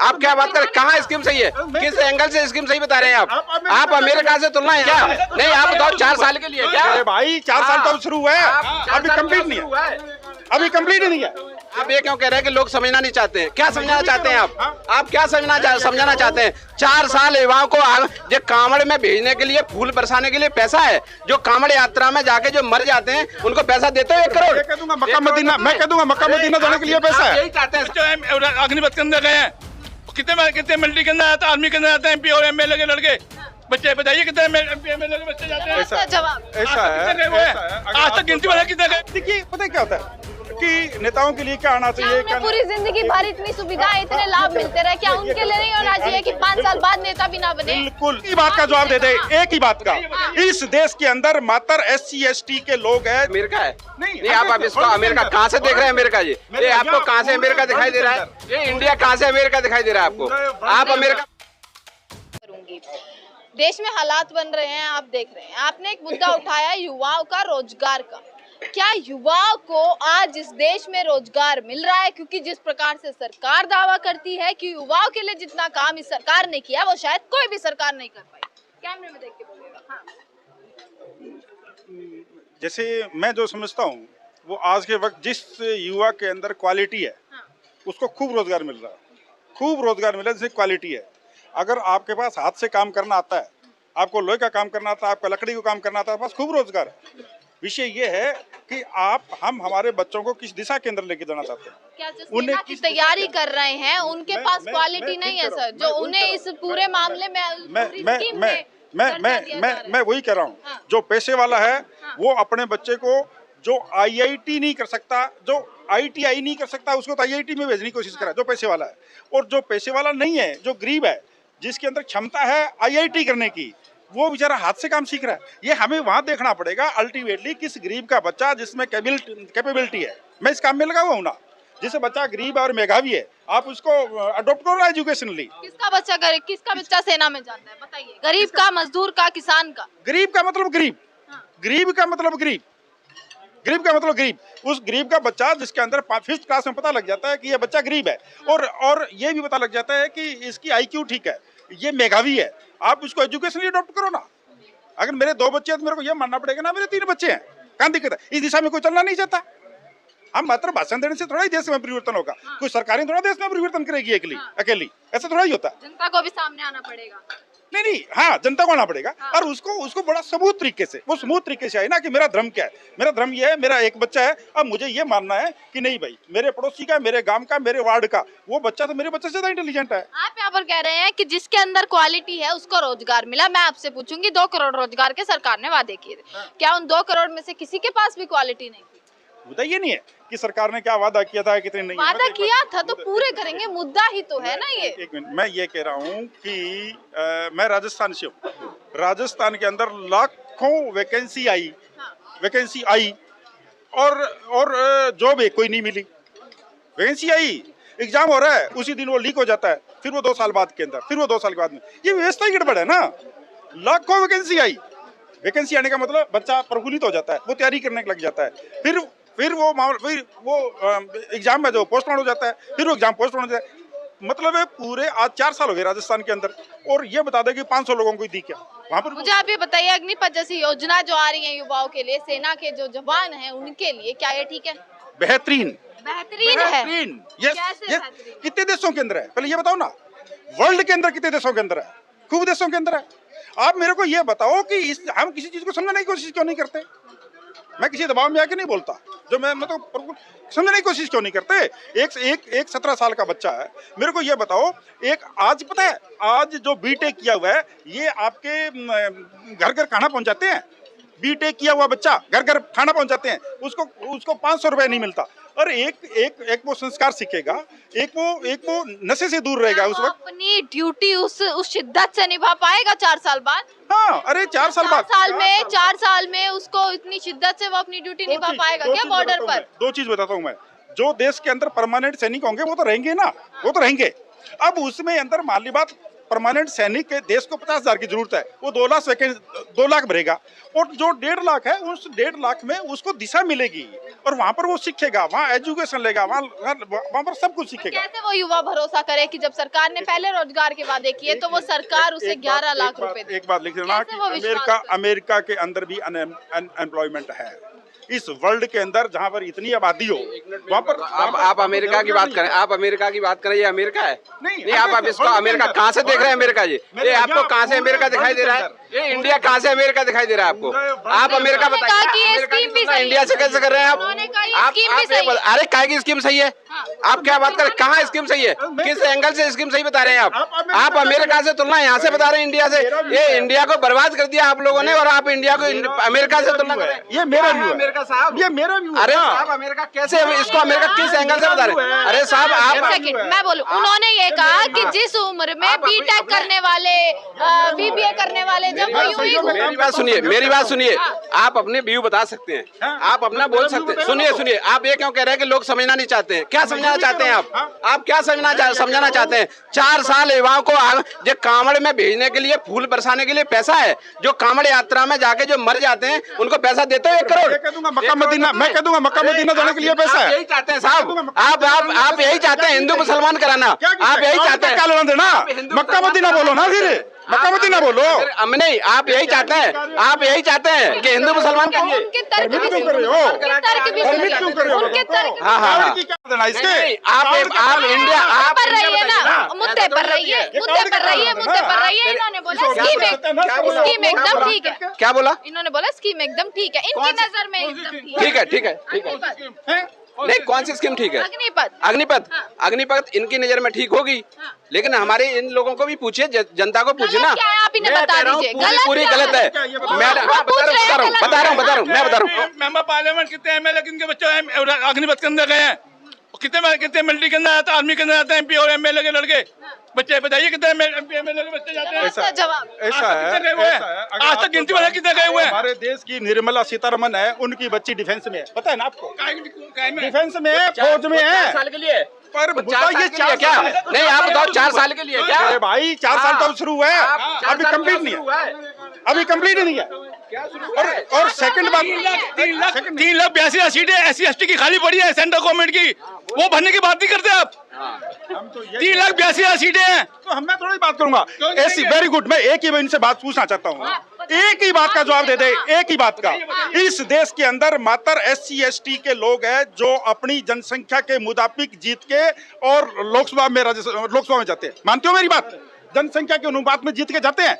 आप क्या बात करें, कहाँ स्कीम सही है, किस एंगल से स्कीम सही बता रहे हैं आप अमेरिका से तुलना है क्या? नहीं, आप बताओ 4 साल के लिए क्या? अरे भाई 4 साल तो शुरू हुआ है, अभी कंप्लीट नहीं है, अभी कंप्लीट ही नहीं है। आप ये क्यों कह रहे हैं कि लोग समझना नहीं चाहते हैं? क्या समझाना चाहते हैं आप क्या समझाना चाहते हैं? 4 साल युवाओं को जो कांवड़ में भेजने के लिए, फूल बरसाने के लिए पैसा है, जो कांवड़ यात्रा में जाके जो मर जाते हैं उनको पैसा देते हो 1 करोड़। मैं कह दूंगा मक्का मदीना जाने के लिए पैसा है। यही चाहते हैं। अग्निपथ के अंदर गए हैं, कितने मिलिट्री के अंदर आता है, आर्मी के अंदर आते हैं, एमपी और एमएलए के लड़के, बच्चे बताइए कितने एमपी एमएलए के बच्चे जाते हैं? ऐसा है, आज तक गिनती वाला कितने गए? देखिए पता है क्या होता है कि नेताओं के लिए क्या आना चाहिए, क्या पूरी जिंदगी भर इतनी सुविधाएं, इतने लाभ मिलते रहे, क्या उनके लिए नहीं होना चाहिए कि 5 साल बाद नेता भी ना बने? बिल्कुल एक ही बात का जवाब दे दे, एक ही बात का, इस देश के अंदर मात्र SC ST के लोग हैं। अमेरिका है नहीं, आप इसको अमेरिका कहाँ से देख रहे हैं? अमेरिका जी, ये आपको कहाँ से अमेरिका दिखाई दे रहा है? ये इंडिया कहाँ से अमेरिका दिखाई दे रहा है आपको? आप अमेरिका करूंगी। देश में हालात बन रहे हैं, आप देख रहे हैं। आपने एक मुद्दा उठाया युवाओं का, रोजगार का। क्या युवाओं को आज इस देश में रोजगार मिल रहा है? क्योंकि जिस प्रकार से सरकार दावा करती है कि युवाओं के लिए जितना काम इस सरकार ने किया वो शायद कोई भी सरकार नहीं कर पाई। कैमरे में देख के बोलिएगा। हाँ। जैसे मैं जो समझता हूँ वो आज के वक्त जिस युवा के अंदर क्वालिटी है, हाँ। उसको खूब रोजगार मिल रहा है, खूब रोजगार मिल रहा है। जैसे क्वालिटी है, अगर आपके पास हाथ से काम करना आता है, आपको लोहे का काम करना आता है, आपको लकड़ी का काम करना आता है, बस खूब रोजगार है। विषय ये है कि हम हमारे बच्चों को किस दिशा के अंदर लेके जाना चाहते हैं। क्या जो सेना की तैयारी कर रहे हैं उनके पास क्वालिटी नहीं है सर, जो उन्हें इस पूरे मामले में मैं वही कह रहा हूँ। हाँ। जो पैसे वाला है हाँ। वो अपने बच्चे को, जो IIT नहीं कर सकता, जो ITI नहीं कर सकता, उसको तो IIT में भेजने की कोशिश करा, जो पैसे वाला है। और जो पैसे वाला नहीं है, जो गरीब है, जिसके अंदर क्षमता है IIT करने की, वो बेचारा हाथ से काम सीख रहा है। ये हमें वहां देखना पड़ेगा अल्टीमेटली, किस गरीब का बच्चा जिसमें कैपेबिलिटी है, मैं इस काम में लगा हुआ हूँ ना। जिसे बच्चा गरीब और मेधावी है, आप उसको अडॉप्ट करो एजुकेशनली। किसका बच्चा गरीब, किसका बच्चा सेना में जाता है बताइए? गरीब का, मजदूर का, किसान का? गरीब का मतलब गरीब, हाँ। गरीब का मतलब गरीब, गरीब का मतलब गरीब। उस गरीब का बच्चा जिसके अंदर 5th क्लास में पता लग जाता है कि ये बच्चा गरीब है, और ये भी पता लग जाता है कि इसकी IQ ठीक है, ये मेधावी है, आप उसको एजुकेशनली अडॉप्ट करो ना। अगर मेरे 2 बच्चे हैं तो मेरे को ये मानना पड़ेगा ना मेरे 3 बच्चे हैं, कहाँ दिक्कत है? इस दिशा में कोई चलना नहीं चाहता। हम मात्र भाषण देने से थोड़ा ही देश में परिवर्तन होगा। हाँ। कोई सरकारें थोड़ा देश में परिवर्तन करेगी अकेली, ऐसा थोड़ा ही होता है। जनता को भी सामने आना पड़ेगा। नहीं, हाँ, जनता को आना पड़ेगा। हाँ। और उसको बड़ा स्मूथ तरीके से, वो स्मूथ तरीके से आए ना कि मेरा धर्म क्या है, मेरा धर्म ये है, मेरा एक बच्चा है, अब मुझे ये मानना है कि नहीं भाई, मेरे पड़ोसी का, मेरे गांव का, मेरे वार्ड का वो बच्चा तो मेरे बच्चे से ज्यादा इंटेलिजेंट है। आप यहाँ पर कह रहे हैं कि जिसके अंदर क्वालिटी है उसको रोजगार मिला। मैं आपसे पूछूंगी, 2 करोड़ रोजगार के सरकार ने वादे किए थे, क्या उन 2 करोड़ में से किसी के पास भी क्वालिटी नहीं थी? मुद्दा ये नहीं है कि सरकार ने क्या वादा किया था, कितने नहीं। वादा किया था तो पूरे करेंगे, मुद्दा ही तो है ना ये। एक मिनट, मैं ये कह रहा हूँ कि मैं राजस्थान से हूँ। राजस्थान के अंदर लाखों वैकेंसी आई और जॉब कोई नहीं मिली। वैकेंसी आई, एग्जाम हो रहा है, उसी दिन वो लीक हो जाता है, फिर वो 2 साल बाद के अंदर, फिर वो 2 साल के बाद में, ये व्यवस्था ही गड़बड़ है ना। लाखों वैकेंसी आई, वैकेंसी आने का मतलब बच्चा प्रफुल्लित हो जाता है, वो तैयारी करने लग जाता है, फिर वो एग्जाम में जो पोस्टपोन हो जाता है, फिर वो एग्जाम पोस्टपोन हो जाता है। मतलब है पूरे आज 4 साल हो गए राजस्थान के अंदर, और ये बता दें कि 500 लोगों को दी क्या वहाँ पर। मुझे आप ये बताइए, अग्निपथ जैसी योजना जो आ रही है युवाओं के लिए, सेना के जो जवान हैं उनके लिए, क्या ये ठीक है? बेहतरीन है। यस, कितने देशों के अंदर है पहले ये बताओ ना। वर्ल्ड के अंदर कितने देशों के अंदर है? खूब देशों के अंदर है। आप मेरे को ये बताओ कि हम किसी चीज को समझने की कोशिश क्यों नहीं करते? मैं किसी दबाव में आके नहीं बोलता, जो मैं तो समझने की कोशिश क्यों नहीं करते? एक 17 साल का बच्चा है, मेरे को ये बताओ, एक आज पता है, आज जो बीटेक किया हुआ है, ये आपके घर घर खाना पहुंचाते हैं। बीटेक किया हुआ बच्चा घर घर खाना पहुंचाते हैं, उसको 500 रुपए नहीं मिलता। और एक वो संस्कार सीखेगा, एक वो नशे से दूर रहेगा। उस वक्त अपनी ड्यूटी उस शिद्दत से निभा पाएगा 4 साल बाद? हाँ, अरे 4 साल बाद, 4 साल में उसको इतनी शिद्दत से वो अपनी ड्यूटी निभा पाएगा क्या बॉर्डर पर? 2 चीज बताता हूँ मैं। जो देश के अंदर परमानेंट सैनिक होंगे वो तो रहेंगे ना, वो तो रहेंगे। अब उसमें अंदर मान ली बात, परमानेंट सैनिक के देश को 50,000 की जरूरत है, वो 2 लाख भरेगा, और जो 1.5 लाख है उस 1.5 लाख में उसको दिशा मिलेगी और वहां पर वो सीखेगा, वहाँ एजुकेशन लेगा, वहाँ पर सब कुछ सीखेगा। कैसे वो युवा भरोसा करे कि जब सरकार ने पहले रोजगार के वादे किए तो वो सरकार उसे 11 लाख रुपए दे। एक बात लिख लेना कि अमेरिका के अंदर भी अनएम्प्लॉयमेंट है। इस वर्ल्ड के अंदर जहाँ पर इतनी आबादी हो वहाँ पर आप अमेरिका की बात करें, आप अमेरिका की बात करें, ये अमेरिका है? नहीं, आप इसको अमेरिका कहाँ से देख रहे हैं? अमेरिका ये आपको कहाँ से अमेरिका दिखाई दे रहा है? ये इंडिया कहाँ से अमेरिका दिखाई दे रहा है आपको? आप अमेरिका बताइए, इंडिया से कैसे कर रहे हैं आप? अरे काय की स्कीम सही है? आप क्या बात करें, कहाँ स्कीम सही है? किस एंगल से स्कीम सही बता रहे हैं आप अमेरिका से तुलना यहाँ से बता रहे हैं इंडिया से? ये इंडिया को बर्बाद कर दिया आप लोगों ने और आप इंडिया को अमेरिका से तुलना कर रहे हैं। ये मेरा व्यू है साहब, ये मेरा व्यू। अरे साहब अमेरिका कैसे, इसको अमेरिका किस एंगल से बता रहे हैं? अरे साहब आप मैं बोलूं, उन्होंने ये कहा कि जिस उम्र में बीटेक करने वाले, बीबीए करने वाले जब मेरी बात सुनिए, आप अपने व्यू बता सकते हैं, आप अपना बोल सकते हैं। सुनिए, आप ये क्यों कह रहे हैं कि लोग समझना नहीं चाहते हैं? क्या समझाना चाहते हैं आप क्या समझाना चाहते हैं? 4 साल युवाओं को जो कांवड़ में भेजने के लिए, फूल बरसाने के लिए पैसा है, जो कांवड़ यात्रा में जाके जो मर जाते हैं उनको पैसा देते हो 1 करोड़। मक्का मदीना, मैं कह दूंगा मक्का मदीना जाने के लिए पैसा है। यही चाहते हैं साहब, आप यही चाहते हैं हिंदू मुसलमान कराना, आप यही चाहते हैं। क्या लेना देना? मक्का मदीना बोलो ना, फिर मक्का मदीना बोलो। नहीं, आप यही चाहते हैं कि हिंदू मुसलमान करिए। उनके तर्क भी क्यों कर रहे हो? उनके तर्क हाँ, क्या देना इसके? आप इंडिया, आप पर रही है ना, मुद्दे पर रही है, इन्होंने बोला स्कीम एकदम ठीक है। क्या बोला? इन्होंने बोला स्कीम एकदम ठीक है, इनकी नजर में एकदम ठीक है। नहीं, कौन सी स्कीम ठीक है? अग्निपथ इनकी नजर में ठीक होगी, लेकिन हमारे इन लोगों को भी पूछिए, जनता को पूछिए ना। क्या है आप इन्हें बता दीजिए, पूरी गलत है। मैं बता रहा हूँ। मेंबर पार्लियामेंट कितने एमएलए किनके बच्चे अग्निपथ के अंदर गए हैं? कितने मिलिट्री के अंदर आते हैं, आर्मी के अंदर आते हैं, एमपी और एमएलए के लड़के? बच्चे बताइए कितने एमपी एमएलए के बच्चे जाते हैं? ऐसा है। आज तक गिनती वाले कितने गए हुए हैं? हमारे देश की निर्मला सीतारमण है, उनकी बच्ची डिफेंस में है, पता है ना आपको? डिफेंस में है, फौज में है। 4 साल के लिए? पर ये क्या? नहीं, आप बताओ 4 साल के लिए क्या? अरे भाई 4 साल तो अब शुरू हुआ है, अभी कंप्लीट नहीं है, अभी कंप्लीट ही नहीं है। और सेकंड बात, 3,82,000 सीटें SC/ST की खाली पड़ी है सेंट्रल गवर्नमेंट की, वो भरने की बात नहीं करते आप। हम तो 3,82,000 सीटें हैं, तो मैं थोड़ी बात करूंगा। ऐसी वेरी गुड, मैं एक ही इनसे बात पूछना चाहता हूँ, एक ही बात का जवाब दे दे, एक ही बात का। इस देश के अंदर मात्र SC/ST के लोग हैं जो अपनी जनसंख्या के मुताबिक जीत के और लोकसभा में जाते हैं। मानते हो मेरी बात? जनसंख्या के अनुपात में जीत के जाते हैं।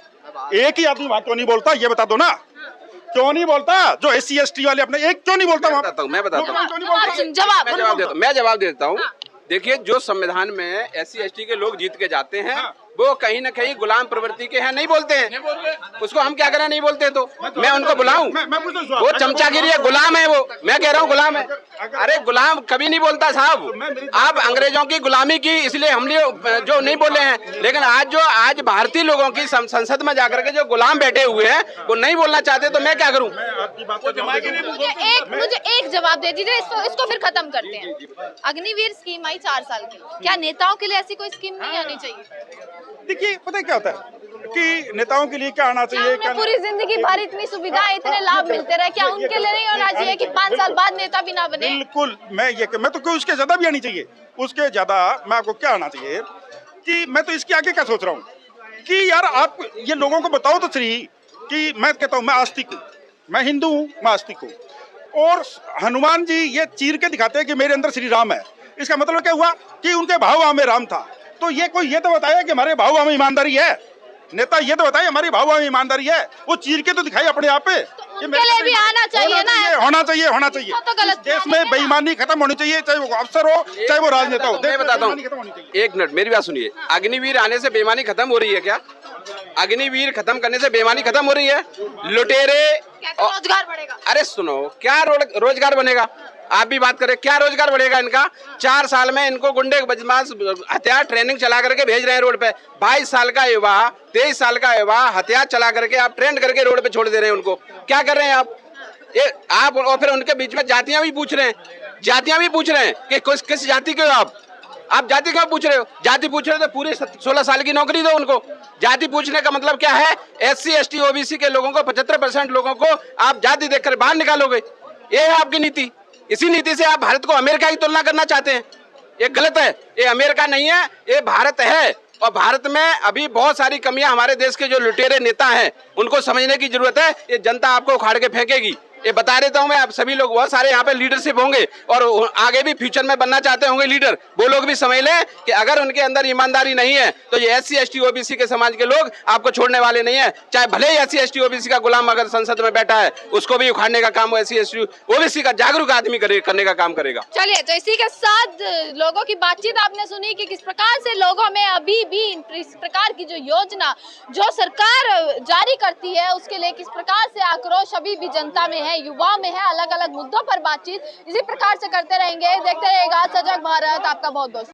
एक ही आदमी वहां क्यों नहीं बोलता, ये बता दो ना, क्यों नहीं बोलता? जो SC/ST वाले अपने एक क्यों नहीं बोलता? मैं बताता हूँ, मैं जवाब देता हूँ। देखिए, जो संविधान में SC/ST के लोग जीत के जाते हैं वो कहीं न कहीं गुलाम प्रवृत्ति के हैं, नहीं बोलते हैं। उसको हम क्या करें, नहीं बोलते तो मैं उनको बुलाऊं? वो चमचागिरी है, गुलाम है वो। मैं कह रहा हूँ गुलाम है। अरे गुलाम कभी नहीं बोलता साहब। आप अंग्रेजों की गुलामी की इसलिए हम जो नहीं बोले हैं, लेकिन आज भारतीय लोगों की संसद में जाकर के जो गुलाम बैठे हुए हैं वो नहीं बोलना चाहते, तो मैं क्या करूँ? मुझे एक जवाब दे दीजिए, इसको फिर खत्म करते हैं। अग्निवीर स्कीम आई 4 साल की, क्या नेताओं के लिए ऐसी कोई स्कीम नहीं आनी चाहिए? देखिए, पता है क्या होता है कि नेताओं के लिए क्या आना चाहिए? क्या पूरी जिंदगी भर इतनी सुविधाएं, इतने लाभ मिलते रहे, क्या उनके लिए नहीं होना चाहिए कि 5 साल बाद नेता भी ना बने? बिल्कुल, मैं तो उसके ज्यादा भी आनी चाहिए, उसके ज्यादा। मैं आपको क्या आना चाहिए कि मैं तो इसके आगे क्या सोच रहा हूँ कि यार आप ये लोगों को बताओ तो सही कि मैं कहता हूँ मैं आस्तिक हूँ, मैं हिंदू हूँ, मैं आस्तिक हूँ, और हनुमान जी ये चीर के दिखाते हैं कि मेरे अंदर श्री राम है। इसका मतलब क्या हुआ कि उनके भाव में राम था। तो ये कोई ये तो बताया कि हमारे भाव में ईमानदारी है? नेता ये तो बताइए हमारी भाव में ईमानदारी है? वो चीर के तो दिखाई अपने आप पे। तो उनके लिए भी आना चाहिए ना, होना चाहिए। तो गलत देश में बेईमानी खत्म होनी चाहिए, चाहे वो अफसर हो चाहे वो राजनेता हो। मैं बताता हूँ, 1 मिनट मेरी बात सुनिए। अग्निवीर आने से बेईमानी खत्म हो रही है क्या? अग्निवीर खत्म करने से बेईमानी खत्म हो रही है? लुटेरे, रोजगार बढ़ेगा। अरे सुनो, क्या रोजगार बनेगा? आप भी बात करें, क्या रोजगार बढ़ेगा इनका? 4 साल में इनको गुंडे बदमाश हथियार ट्रेनिंग चला करके भेज रहे हैं रोड पे। 22 साल का युवा, 23 साल का युवा हथियार चला करके आप ट्रेंड करके रोड पे छोड़ दे रहे हैं उनको। क्या कर रहे हैं आप? और फिर उनके बीच में जातियां भी पूछ रहे हैं कि किस जाति के हो आप? आप जाति क्यों पूछ रहे हो? जाति पूछ रहे हो तो पूरे 16 साल की नौकरी दो उनको। जाति पूछने का मतलब क्या है? SC ST OBC के लोगों को 75% लोगों को आप जाति देखकर बाहर निकालोगे, ये है आपकी नीति। इसी नीति से आप भारत को अमेरिका की तुलना करना चाहते हैं, ये गलत है। ये अमेरिका नहीं है, ये भारत है। और भारत में अभी बहुत सारी कमियां हमारे देश के जो लुटेरे नेता हैं उनको समझने की जरूरत है। ये जनता आपको उखाड़ के फेंकेगी, ये बता देता हूं मैं। आप सभी लोग, बहुत सारे यहाँ पे लीडरशिप होंगे और आगे भी फ्यूचर में बनना चाहते होंगे लीडर, वो लोग भी समझ लें कि अगर उनके अंदर ईमानदारी नहीं है तो ये SC ST OBC के समाज के लोग आपको छोड़ने वाले नहीं है। चाहे भले ही SC ST OBC का गुलाम अगर संसद में बैठा है, उसको भी उखाड़ने का काम SC ST OBC का जागरूक आदमी करने का काम करेगा। चलिए, तो इसी के साथ लोगों की बातचीत आपने सुनी कि किस प्रकार से लोगों में अभी भी इस प्रकार की जो योजना जो सरकार जारी करती है उसके लिए किस प्रकार से आक्रोश अभी भी जनता में है, युवा में है। अलग अलग मुद्दों पर बातचीत इसी प्रकार से करते रहेंगे। देखते रहिएगा सजग भारत। आपका बहुत बहुत